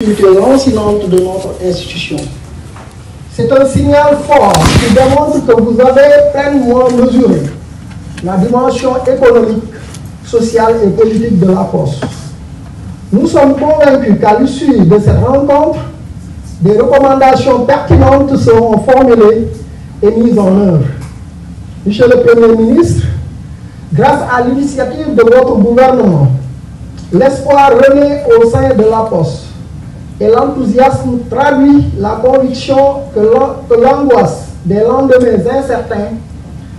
lancinante de notre institution. C'est un signal fort qui démontre que vous avez pleinement mesuré la dimension économique, sociale et politique de la Poste. Nous sommes convaincus qu'à l'issue de cette rencontre, des recommandations pertinentes seront formulées et mises en œuvre. Monsieur le Premier ministre, grâce à l'initiative de votre gouvernement, l'espoir renaît au sein de la Poste et l'enthousiasme traduit la conviction que l'angoisse des lendemains incertains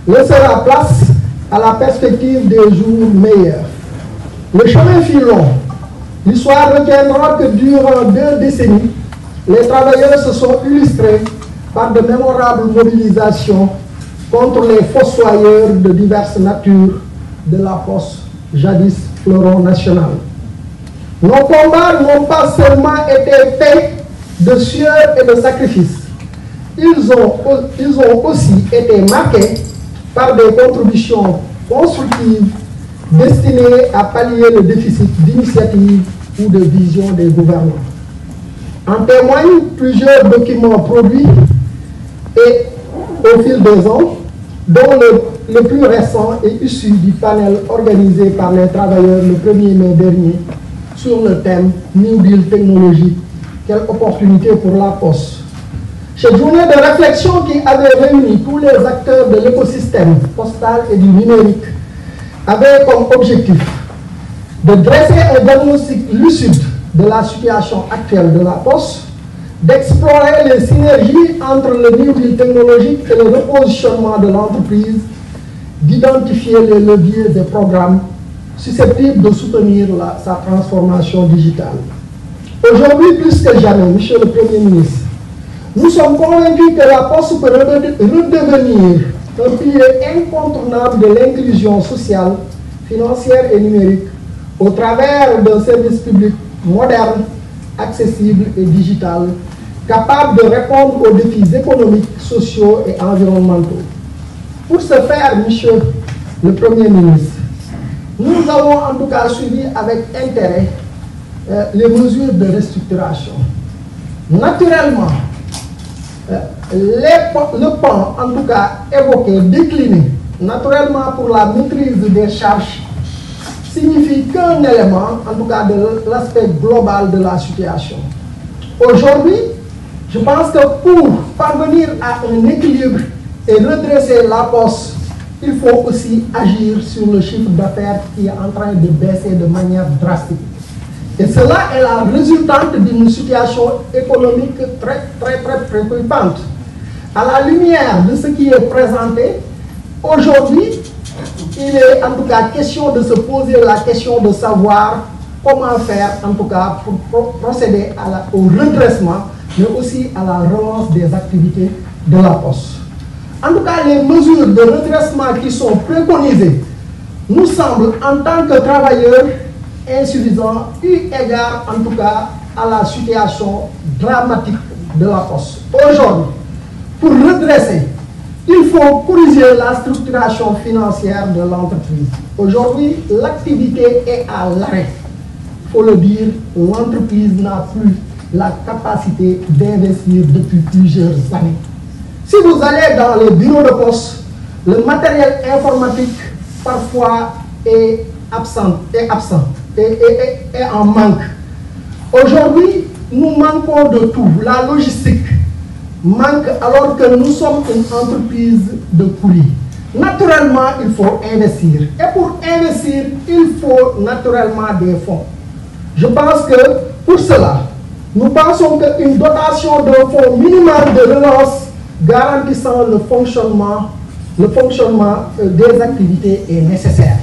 laissera place à la perspective des jours meilleurs. Le chemin fut long. L'histoire retiendra que durant 2 décennies, les travailleurs se sont illustrés par de mémorables mobilisations contre les fossoyeurs de diverses natures de la Poste, jadis fleuron national. Nos combats n'ont pas seulement été faits de sueur et de sacrifices, ils ont aussi été marqués par des contributions constructives destinées à pallier le déficit d'initiative ou de vision des gouvernants. En témoignent plusieurs documents produits et au fil des ans, dont le plus récent est issu du panel organisé par les travailleurs le 1er mai dernier sur le thème New Deal technologique, quelle opportunité pour la Poste. Cette journée de réflexion qui avait réuni tous les acteurs de l'écosystème postal et du numérique avait comme objectif de dresser un diagnostic lucide de la situation actuelle de la Poste, d'explorer les synergies entre le New Deal technologique et le repositionnement de l'entreprise, d'identifier les leviers des programmes susceptibles de soutenir sa transformation digitale. Aujourd'hui, plus que jamais, Monsieur le Premier ministre, nous sommes convaincus que la Poste peut redevenir un pilier incontournable de l'inclusion sociale, financière et numérique au travers d'un service public moderne, accessible et digital, capable de répondre aux défis économiques, sociaux et environnementaux. Pour ce faire, Monsieur le Premier ministre, nous avons en tout cas suivi avec intérêt les mesures de restructuration. Naturellement, le pan en tout cas évoqué, décliné, naturellement pour la maîtrise des charges, signifie qu'un élément, en tout cas de l'aspect global de la situation. Aujourd'hui, je pense que pour parvenir à un équilibre et redresser la Poste, il faut aussi agir sur le chiffre d'affaires qui est en train de baisser de manière drastique. Et cela est la résultante d'une situation économique très préoccupante. À la lumière de ce qui est présenté, aujourd'hui, il est en tout cas question de se poser la question de savoir comment faire en tout cas pour procéder au redressement, mais aussi à la relance des activités de la Poste. En tout cas, les mesures de redressement qui sont préconisées nous semblent en tant que travailleurs insuffisants eu égard en tout cas à la situation dramatique de la Poste. Aujourd'hui, pour redresser, il faut corriger la structuration financière de l'entreprise. Aujourd'hui, l'activité est à l'arrêt. Il faut le dire, l'entreprise n'a plus la capacité d'investir depuis plusieurs années. Si vous allez dans les bureaux de poste, le matériel informatique parfois est absent, est en manque. Aujourd'hui, nous manquons de tout. La logistique manque alors que nous sommes une entreprise de courrier. Naturellement, il faut investir. Et pour investir, il faut naturellement des fonds. Je pense que pour cela, nous pensons qu'une dotation d'un fonds minimal de relance garantissant le fonctionnement des activités est nécessaire.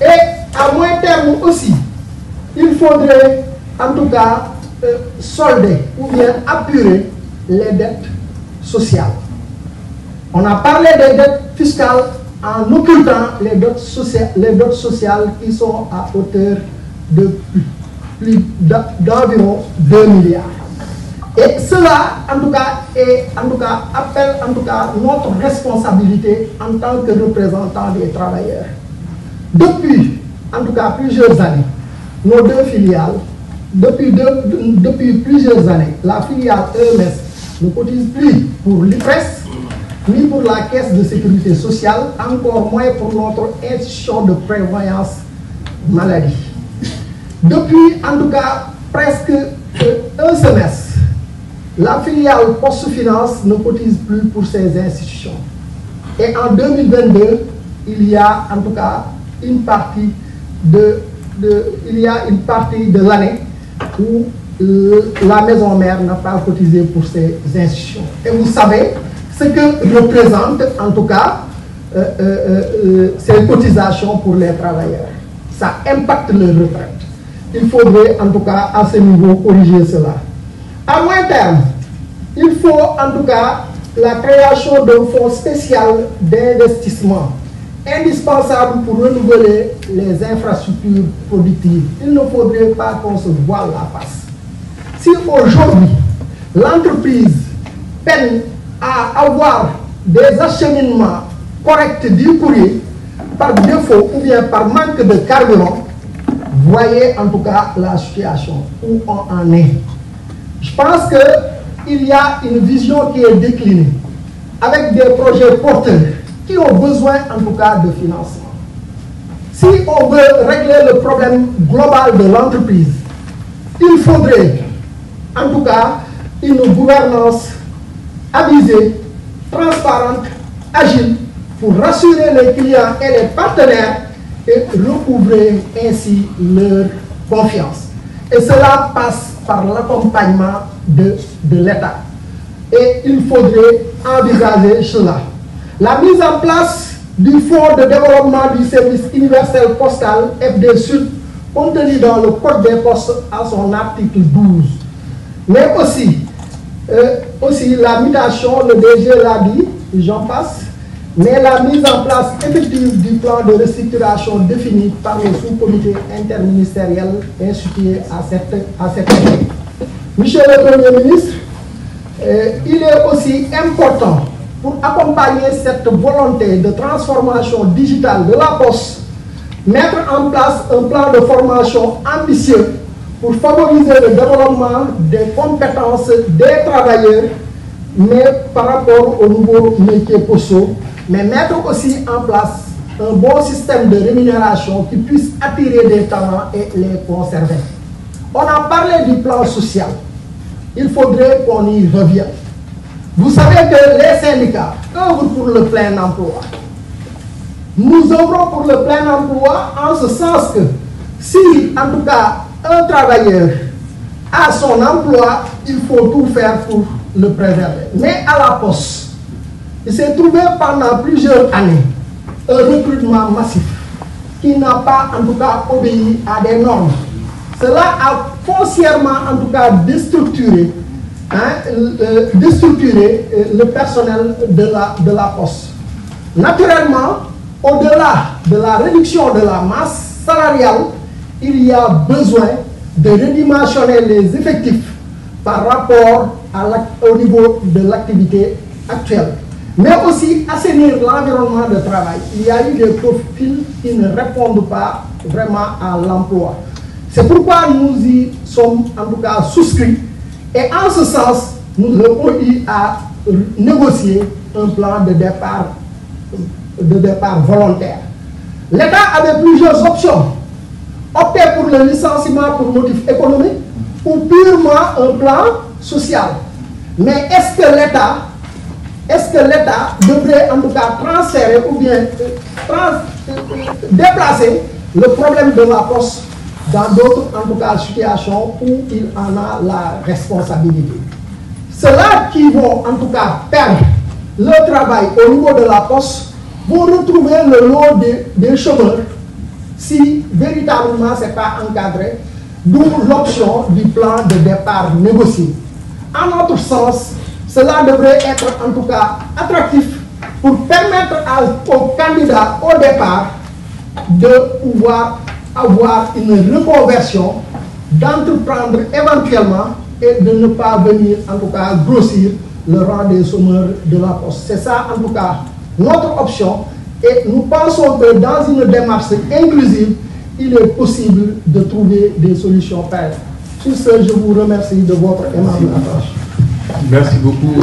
Et à moyen terme aussi, il faudrait en tout cas solder ou bien apurer les dettes sociales. On a parlé des dettes fiscales en occultant les dettes sociales qui sont à hauteur d'environ 2 milliards. Et cela, en tout cas, appelle en tout cas notre responsabilité en tant que représentants des travailleurs. Depuis, en tout cas, plusieurs années, nos 2 filiales depuis plusieurs années, la filiale EMS ne cotise plus pour l'IPRES, ni pour la Caisse de sécurité sociale, encore moins pour notre institution de prévoyance maladie. Depuis, en tout cas, presque un semestre, la filiale Poste Finance ne cotise plus pour ces institutions. Et en 2022, il y a en tout cas une partie de l'année où la maison mère n'a pas cotisé pour ces institutions. Et vous savez ce que représente en tout cas ces cotisations pour les travailleurs. Ça impacte leur retraite. Il faudrait en tout cas à ce niveau corriger cela. À moyen terme, il faut en tout cas la création d'un fonds spécial d'investissement indispensable pour renouveler les infrastructures productives. Il ne faudrait pas qu'on se voile la face. Si aujourd'hui, l'entreprise peine à avoir des acheminements corrects du courrier, par défaut ou bien par manque de carburant, voyez en tout cas la situation où on en est. Je pense qu'il y a une vision qui est déclinée avec des projets porteurs qui ont besoin en tout cas de financement. Si on veut régler le problème global de l'entreprise, il faudrait en tout cas une gouvernance avisée, transparente, agile, pour rassurer les clients et les partenaires et recouvrer ainsi leur confiance. Et cela passe par l'accompagnement de l'État. Et il faudrait envisager cela. La mise en place du Fonds de développement du service universel postal FD-Sud, contenu dans le Code des postes à son article 12. Mais aussi la mutation, le DG l'a dit, j'en passe, mais la mise en place effective du plan de restructuration défini par le sous-comité interministériel institué à cette effet. Monsieur le Premier ministre, il est aussi important pour accompagner cette volonté de transformation digitale de la Poste, mettre en place un plan de formation ambitieux pour favoriser le développement des compétences des travailleurs, mais par rapport aux nouveaux métiers postaux, mais mettre aussi en place un bon système de rémunération qui puisse attirer des talents et les conserver. On a parlé du plan social. Il faudrait qu'on y revienne. Vous savez que les syndicats œuvrent pour le plein emploi. Nous œuvrons pour le plein emploi en ce sens que si, en tout cas, un travailleur a son emploi, il faut tout faire pour le préserver. Mais à la Poste, il s'est trouvé pendant plusieurs années un recrutement massif qui n'a pas, en tout cas, obéi à des normes. Cela a foncièrement, en tout cas, déstructuré le personnel de la Poste. Naturellement, au-delà de la réduction de la masse salariale, il y a besoin de redimensionner les effectifs par rapport au niveau de l'activité actuelle. Mais aussi assainir l'environnement de travail. Il y a eu des profils qui ne répondent pas vraiment à l'emploi. C'est pourquoi nous y sommes en tout cas souscrits. Et en ce sens, nous avons eu à négocier un plan de départ volontaire. L'État avait plusieurs options. Opter pour le licenciement pour motif économique ou purement un plan social. Mais est-ce que l'État devrait en tout cas transférer ou bien déplacer le problème de la Poste dans d'autres en tout cas situations où il en a la responsabilité? Ceux-là qui vont en tout cas perdre leur travail au niveau de la Poste vont retrouver le lot des chômeurs si véritablement ce n'est pas encadré, d'où l'option du plan de départ négocié. En notre sens, cela devrait être en tout cas attractif pour permettre aux candidats au départ de pouvoir avoir une reconversion, d'entreprendre éventuellement et de ne pas venir en tout cas grossir le rang des chômeurs de la Poste. C'est ça en tout cas notre option. Et nous pensons que dans une démarche inclusive, il est possible de trouver des solutions pareilles. Sur ce, je vous remercie de votre aimable attention. Merci beaucoup.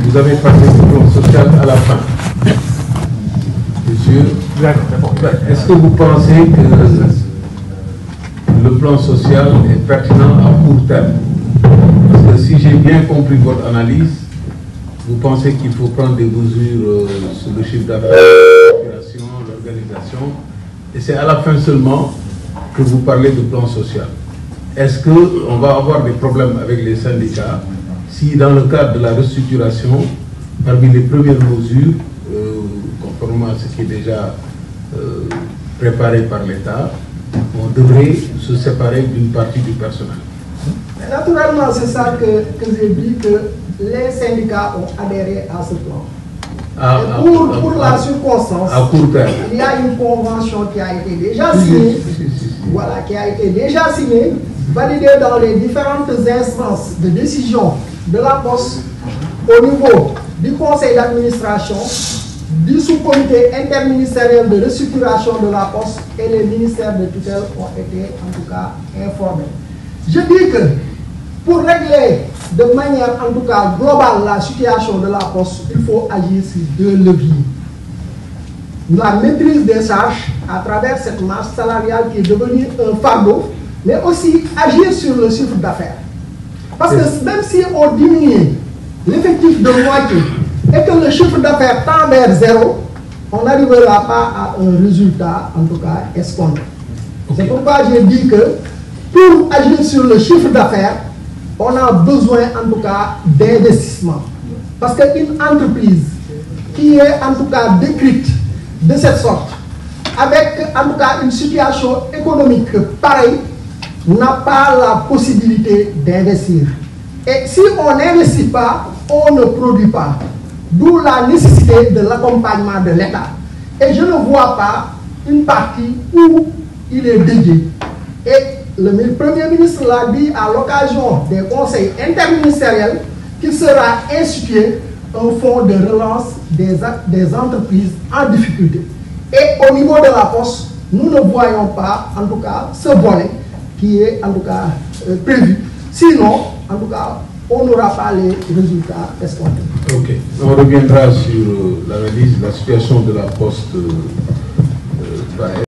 Vous avez parlé du plan social à la fin. Monsieur, est-ce que vous pensez que le plan social est pertinent à court terme? Parce que si j'ai bien compris votre analyse, vous pensez qu'il faut prendre des mesures sur le chiffre d'affaires, l'opération, l'organisation, et c'est à la fin seulement que vous parlez de plan social. Est-ce qu'on va avoir des problèmes avec les syndicats si dans le cadre de la restructuration, parmi les premières mesures, conformément à ce qui est déjà préparé par l'État, on devrait se séparer d'une partie du personnel? Naturellement, c'est ça que j'ai dit, que les syndicats ont adhéré à ce plan. Pour la circonstance, à court terme, il y a une convention qui a été déjà signée, voilà, qui a été déjà signée, validée dans les différentes instances de décision de la Poste, au niveau du conseil d'administration, du sous-comité interministériel de restructuration de la Poste, et les ministères de tutelle ont été en tout cas informés. Je dis que pour régler de manière en tout cas globale la situation de la Poste, il faut agir sur deux leviers. La maîtrise des charges à travers cette masse salariale qui est devenue un fardeau, mais aussi agir sur le chiffre d'affaires. Parce que même si on diminue l'effectif de moitié et que le chiffre d'affaires tend vers zéro, on n'arrivera pas à un résultat en tout cas escompté. C'est pourquoi j'ai dit que pour agir sur le chiffre d'affaires, on a besoin en tout cas d'investissement. Parce qu'une entreprise qui est en tout cas décrite de cette sorte, avec en tout cas une situation économique pareille, n'a pas la possibilité d'investir. Et si on n'investit pas, on ne produit pas. D'où la nécessité de l'accompagnement de l'État. Et je ne vois pas une partie où il est dédié. Et le Premier ministre l'a dit à l'occasion des conseils interministériels qu'il sera institué un fonds de relance des entreprises en difficulté. Et au niveau de la Poste, nous ne voyons pas en tout cas ce volet qui est en tout cas prévu. Sinon, en tout cas, on n'aura pas les résultats escomptés. Ok. On reviendra sur l'analyse de la situation de la Poste.